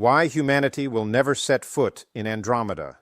Why humanity will never set foot in Andromeda.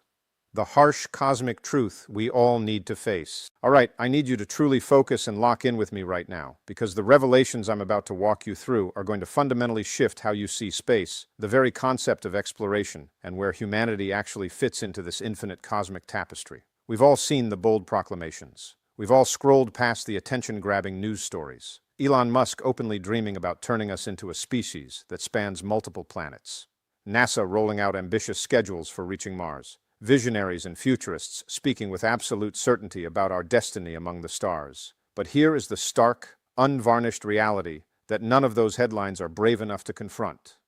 The harsh cosmic truth we all need to face. All right, I need you to truly focus and lock in with me right now, because the revelations I'm about to walk you through are going to fundamentally shift how you see space, the very concept of exploration, and where humanity actually fits into this infinite cosmic tapestry. We've all seen the bold proclamations. We've all scrolled past the attention-grabbing news stories. Elon Musk openly dreaming about turning us into a species that spans multiple planets. NASA rolling out ambitious schedules for reaching Mars. Visionaries and futurists speaking with absolute certainty about our destiny among the stars. But here is the stark, unvarnished reality that none of those headlines are brave enough to confront.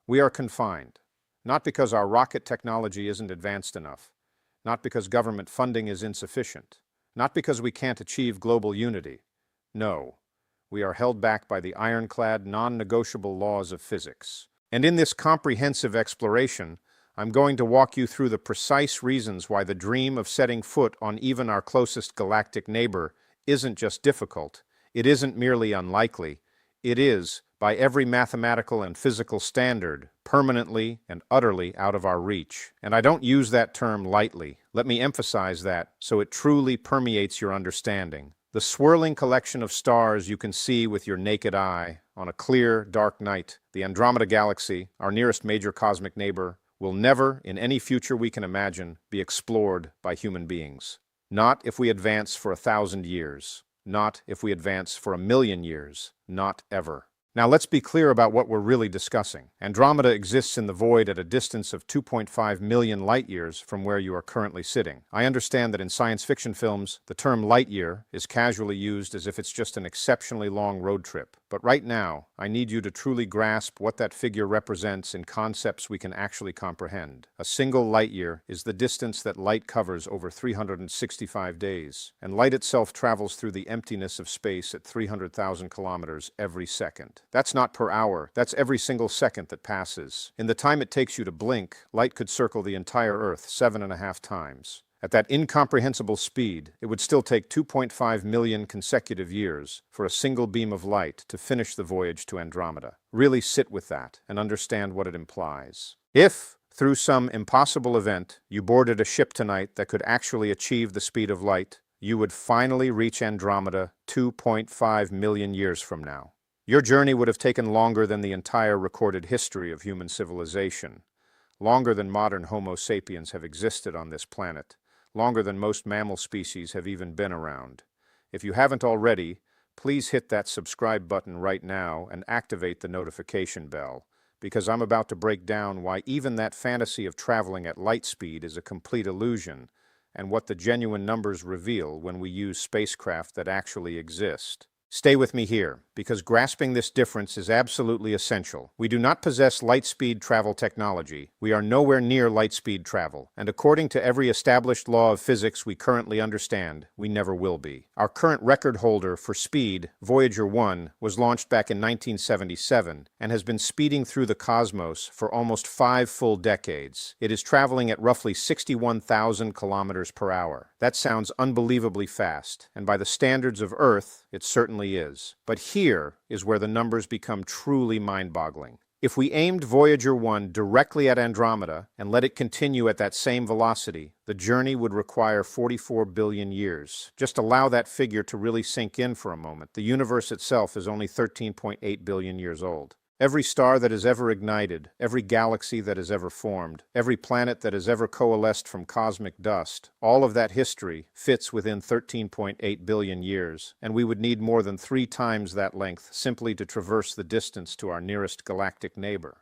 We are confined, not because our rocket technology isn't advanced enough, not because government funding is insufficient, not because we can't achieve global unity. No, we are held back by the ironclad, non-negotiable laws of physics. And in this comprehensive exploration, I'm going to walk you through the precise reasons why the dream of setting foot on even our closest galactic neighbor isn't just difficult, it isn't merely unlikely, it is, by every mathematical and physical standard, permanently and utterly out of our reach. And I don't use that term lightly. Let me emphasize that so it truly permeates your understanding. The swirling collection of stars you can see with your naked eye on a clear, dark night, the Andromeda Galaxy, our nearest major cosmic neighbor, will never, in any future we can imagine, be explored by human beings. Not if we advance for 1,000 years. Not if we advance for 1,000,000 years. Not ever. Now let's be clear about what we're really discussing. Andromeda exists in the void at a distance of 2.5 million light-years from where you are currently sitting. I understand that in science fiction films, the term light-year is casually used as if it's just an exceptionally long road trip. But right now, I need you to truly grasp what that figure represents in concepts we can actually comprehend. A single light-year is the distance that light covers over 365 days, and light itself travels through the emptiness of space at 300,000 kilometers every second. That's not per hour, that's every single second that passes. In the time it takes you to blink, light could circle the entire Earth 7.5 times. At that incomprehensible speed, it would still take 2.5 million consecutive years for a single beam of light to finish the voyage to Andromeda. Really sit with that and understand what it implies. If, through some impossible event, you boarded a ship tonight that could actually achieve the speed of light, you would finally reach Andromeda 2.5 million years from now. Your journey would have taken longer than the entire recorded history of human civilization, longer than modern Homo sapiens have existed on this planet, longer than most mammal species have even been around. If you haven't already, please hit that subscribe button right now and activate the notification bell, because I'm about to break down why even that fantasy of traveling at light speed is a complete illusion, and what the genuine numbers reveal when we use spacecraft that actually exist. Stay with me here, because grasping this difference is absolutely essential. We do not possess light-speed travel technology. We are nowhere near light-speed travel, and according to every established law of physics we currently understand, we never will be. Our current record holder for speed, Voyager 1, was launched back in 1977 and has been speeding through the cosmos for almost 5 full decades. It is traveling at roughly 61,000 kilometers per hour. That sounds unbelievably fast, and by the standards of Earth, it certainly is. But here is where the numbers become truly mind-boggling. If we aimed Voyager 1 directly at Andromeda and let it continue at that same velocity, the journey would require 44 billion years. Just allow that figure to really sink in for a moment. The universe itself is only 13.8 billion years old. Every star that has ever ignited, every galaxy that has ever formed, every planet that has ever coalesced from cosmic dust, all of that history fits within 13.8 billion years, and we would need more than 3 times that length simply to traverse the distance to our nearest galactic neighbor.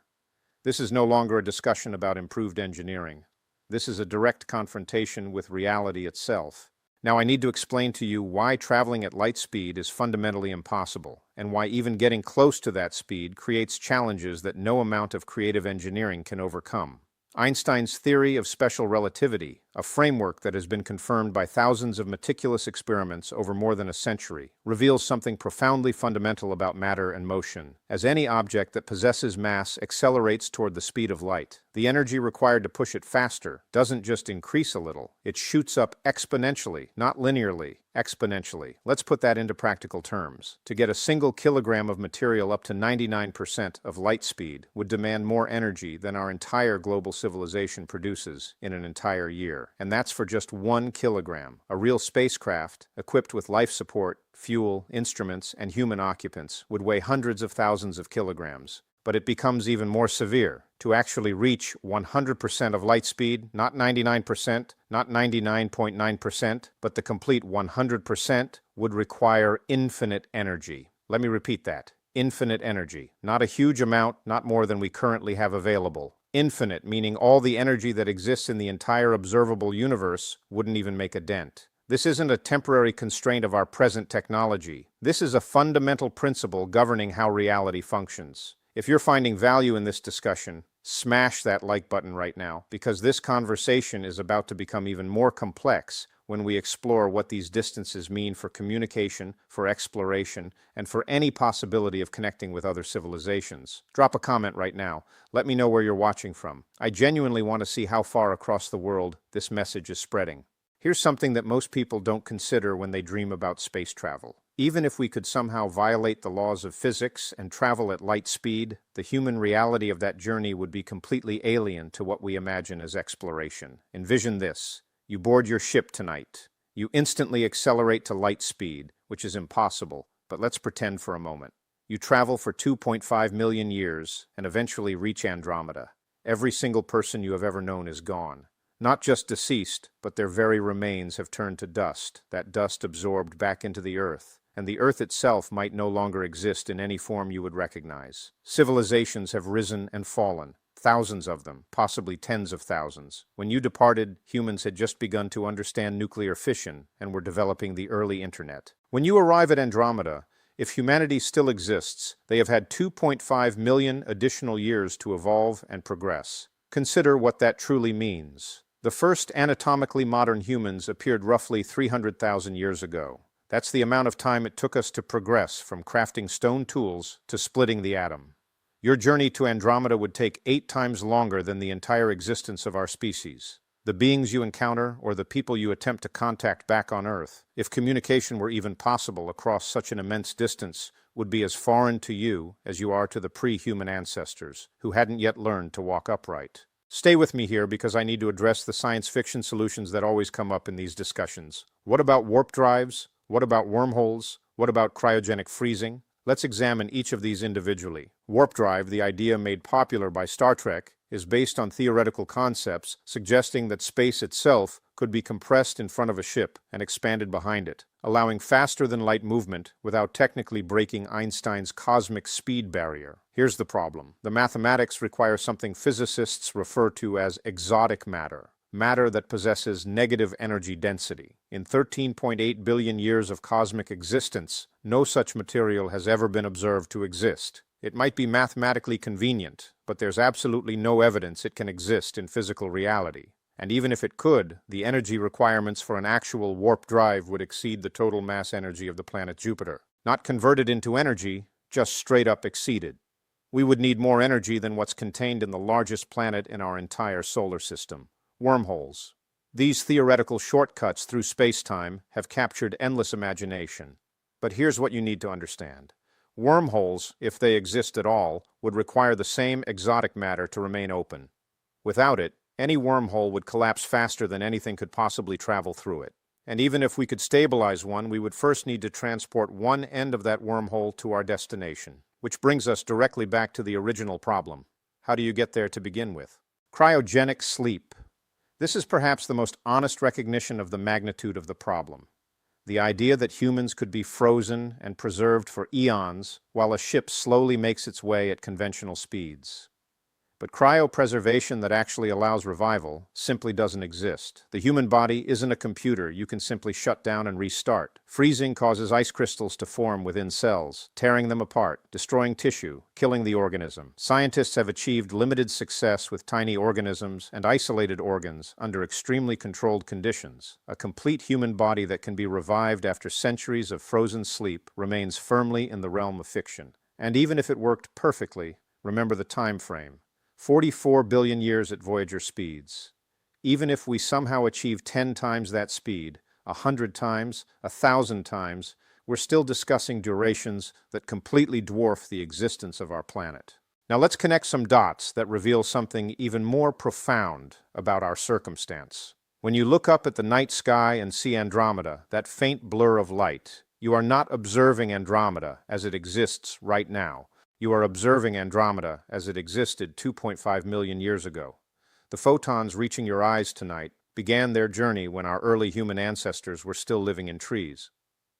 This is no longer a discussion about improved engineering. This is a direct confrontation with reality itself. Now I need to explain to you why traveling at light speed is fundamentally impossible, and why even getting close to that speed creates challenges that no amount of creative engineering can overcome. Einstein's theory of special relativity, a framework that has been confirmed by thousands of meticulous experiments over more than a century, reveals something profoundly fundamental about matter and motion. As any object that possesses mass accelerates toward the speed of light, the energy required to push it faster doesn't just increase a little, it shoots up exponentially, not linearly, exponentially. Let's put that into practical terms. To get a single kilogram of material up to 99% of light speed would demand more energy than our entire global civilization produces in an entire year. And that's for just 1 kilogram. A real spacecraft, equipped with life support, fuel, instruments, and human occupants, would weigh hundreds of thousands of kilograms. But it becomes even more severe. To actually reach 100% of light speed, not 99%, not 99.9%, but the complete 100%, would require infinite energy. Let me repeat that. Infinite energy. Not a huge amount, not more than we currently have available. Infinite, meaning all the energy that exists in the entire observable universe wouldn't even make a dent. This isn't a temporary constraint of our present technology. This is a fundamental principle governing how reality functions. If you're finding value in this discussion, smash that like button right now, because this conversation is about to become even more complex when we explore what these distances mean for communication, for exploration, and for any possibility of connecting with other civilizations. Drop a comment right now. Let me know where you're watching from. I genuinely want to see how far across the world this message is spreading. Here's something that most people don't consider when they dream about space travel. Even if we could somehow violate the laws of physics and travel at light speed, the human reality of that journey would be completely alien to what we imagine as exploration. Envision this. You board your ship tonight. You instantly accelerate to light speed, which is impossible, but let's pretend for a moment. You travel for 2.5 million years and eventually reach Andromeda. Every single person you have ever known is gone. Not just deceased, but their very remains have turned to dust, that dust absorbed back into the Earth. And the Earth itself might no longer exist in any form you would recognize. Civilizations have risen and fallen, thousands of them, possibly tens of thousands. When you departed, humans had just begun to understand nuclear fission and were developing the early internet. When you arrive at Andromeda, if humanity still exists, they have had 2.5 million additional years to evolve and progress. Consider what that truly means. The first anatomically modern humans appeared roughly 300,000 years ago. That's the amount of time it took us to progress from crafting stone tools to splitting the atom. Your journey to Andromeda would take 8 times longer than the entire existence of our species. The beings you encounter, or the people you attempt to contact back on Earth, if communication were even possible across such an immense distance, would be as foreign to you as you are to the pre-human ancestors, who hadn't yet learned to walk upright. Stay with me here because I need to address the science fiction solutions that always come up in these discussions. What about warp drives? What about wormholes? What about cryogenic freezing? Let's examine each of these individually. Warp drive, the idea made popular by Star Trek, is based on theoretical concepts suggesting that space itself could be compressed in front of a ship and expanded behind it, allowing faster-than-light movement without technically breaking Einstein's cosmic speed barrier. Here's the problem. The mathematics require something physicists refer to as exotic matter. Matter that possesses negative energy density. In 13.8 billion years of cosmic existence, no such material has ever been observed to exist. It might be mathematically convenient, but there's absolutely no evidence it can exist in physical reality. And even if it could, the energy requirements for an actual warp drive would exceed the total mass energy of the planet Jupiter. Not converted into energy, just straight up exceeded. We would need more energy than what's contained in the largest planet in our entire solar system. Wormholes. These theoretical shortcuts through space-time have captured endless imagination. But here's what you need to understand. Wormholes, if they exist at all, would require the same exotic matter to remain open. Without it, any wormhole would collapse faster than anything could possibly travel through it. And even if we could stabilize one, we would first need to transport one end of that wormhole to our destination. Which brings us directly back to the original problem. How do you get there to begin with? Cryogenic sleep. This is perhaps the most honest recognition of the magnitude of the problem. The idea that humans could be frozen and preserved for eons while a ship slowly makes its way at conventional speeds. But cryopreservation that actually allows revival simply doesn't exist. The human body isn't a computer you can simply shut down and restart. Freezing causes ice crystals to form within cells, tearing them apart, destroying tissue, killing the organism. Scientists have achieved limited success with tiny organisms and isolated organs under extremely controlled conditions. A complete human body that can be revived after centuries of frozen sleep remains firmly in the realm of fiction. And even if it worked perfectly, remember the time frame. 44 billion years at Voyager speeds. Even if we somehow achieve 10 times that speed, 100 times, 1,000 times, we're still discussing durations that completely dwarf the existence of our planet. Now let's connect some dots that reveal something even more profound about our circumstance. When you look up at the night sky and see Andromeda, that faint blur of light, you are not observing Andromeda as it exists right now. You are observing Andromeda as it existed 2.5 million years ago. The photons reaching your eyes tonight began their journey when our early human ancestors were still living in trees.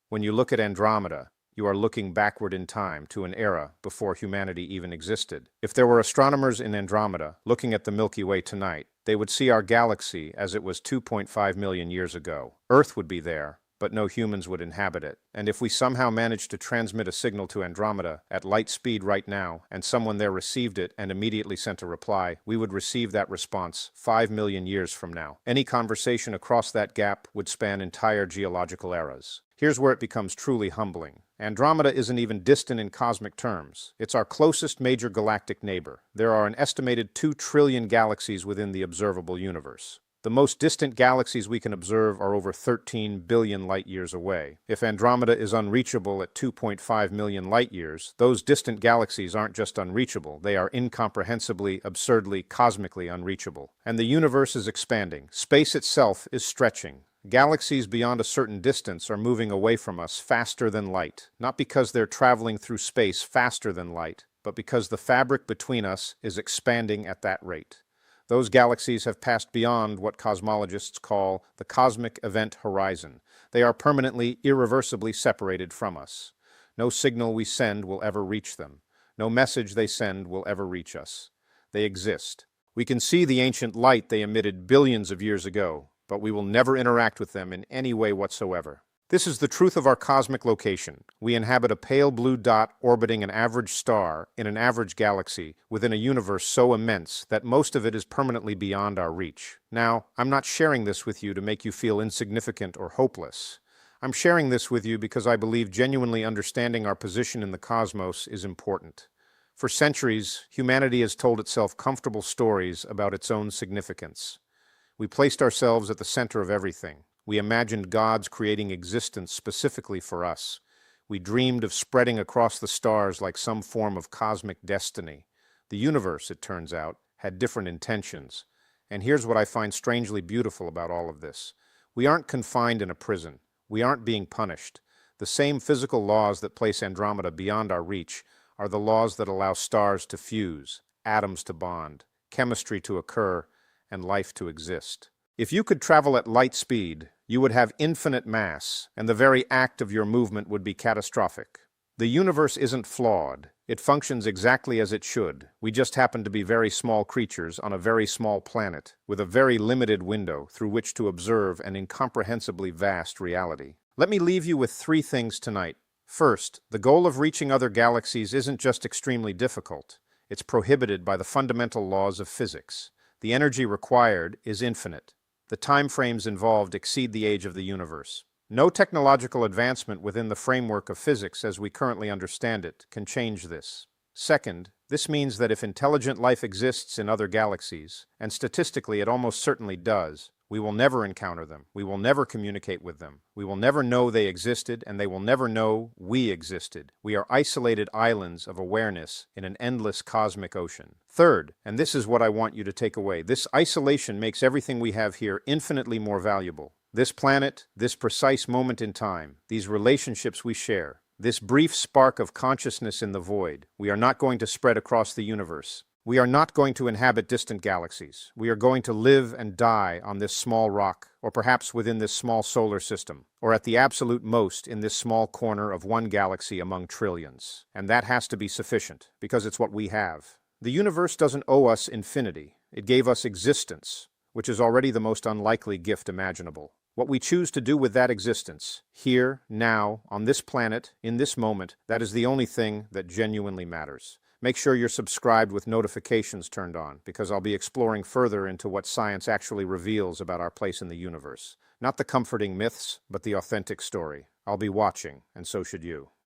When you look at Andromeda, you are looking backward in time to an era before humanity even existed. If there were astronomers in Andromeda looking at the Milky Way tonight, they would see our galaxy as it was 2.5 million years ago. Earth would be there, but no humans would inhabit it. And if we somehow managed to transmit a signal to Andromeda at light speed right now, and someone there received it and immediately sent a reply, we would receive that response 5 million years from now. Any conversation across that gap would span entire geological eras. Here's where it becomes truly humbling. Andromeda isn't even distant in cosmic terms. It's our closest major galactic neighbor. There are an estimated 2 trillion galaxies within the observable universe. The most distant galaxies we can observe are over 13 billion light-years away. If Andromeda is unreachable at 2.5 million light-years, those distant galaxies aren't just unreachable, they are incomprehensibly, absurdly, cosmically unreachable. And the universe is expanding. Space itself is stretching. Galaxies beyond a certain distance are moving away from us faster than light, not because they're traveling through space faster than light, but because the fabric between us is expanding at that rate. Those galaxies have passed beyond what cosmologists call the cosmic event horizon. They are permanently, irreversibly separated from us. No signal we send will ever reach them. No message they send will ever reach us. They exist. We can see the ancient light they emitted billions of years ago, but we will never interact with them in any way whatsoever. This is the truth of our cosmic location. We inhabit a pale blue dot orbiting an average star in an average galaxy within a universe so immense that most of it is permanently beyond our reach. Now, I'm not sharing this with you to make you feel insignificant or hopeless. I'm sharing this with you because I believe genuinely understanding our position in the cosmos is important. For centuries, humanity has told itself comfortable stories about its own significance. We placed ourselves at the center of everything. We imagined gods creating existence specifically for us. We dreamed of spreading across the stars like some form of cosmic destiny. The universe, it turns out, had different intentions. And here's what I find strangely beautiful about all of this. We aren't confined in a prison. We aren't being punished. The same physical laws that place Andromeda beyond our reach are the laws that allow stars to fuse, atoms to bond, chemistry to occur, and life to exist. If you could travel at light speed, you would have infinite mass, and the very act of your movement would be catastrophic. The universe isn't flawed. It functions exactly as it should. We just happen to be very small creatures on a very small planet, with a very limited window through which to observe an incomprehensibly vast reality. Let me leave you with 3 things tonight. First, the goal of reaching other galaxies isn't just extremely difficult. It's prohibited by the fundamental laws of physics. The energy required is infinite. The time frames involved exceed the age of the universe. No technological advancement within the framework of physics as we currently understand it can change this. Second, this means that if intelligent life exists in other galaxies, and statistically it almost certainly does, we will never encounter them. We will never communicate with them. We will never know they existed, and they will never know we existed. We are isolated islands of awareness in an endless cosmic ocean. Third, and this is what I want you to take away, this isolation makes everything we have here infinitely more valuable. This planet, this precise moment in time, these relationships we share, this brief spark of consciousness in the void, we are not going to spread across the universe. We are not going to inhabit distant galaxies. We are going to live and die on this small rock, or perhaps within this small solar system, or at the absolute most in this small corner of one galaxy among trillions. And that has to be sufficient, because it's what we have. The universe doesn't owe us infinity. It gave us existence, which is already the most unlikely gift imaginable. What we choose to do with that existence, here, now, on this planet, in this moment, that is the only thing that genuinely matters. Make sure you're subscribed with notifications turned on, because I'll be exploring further into what science actually reveals about our place in the universe. Not the comforting myths, but the authentic story. I'll be watching, and so should you.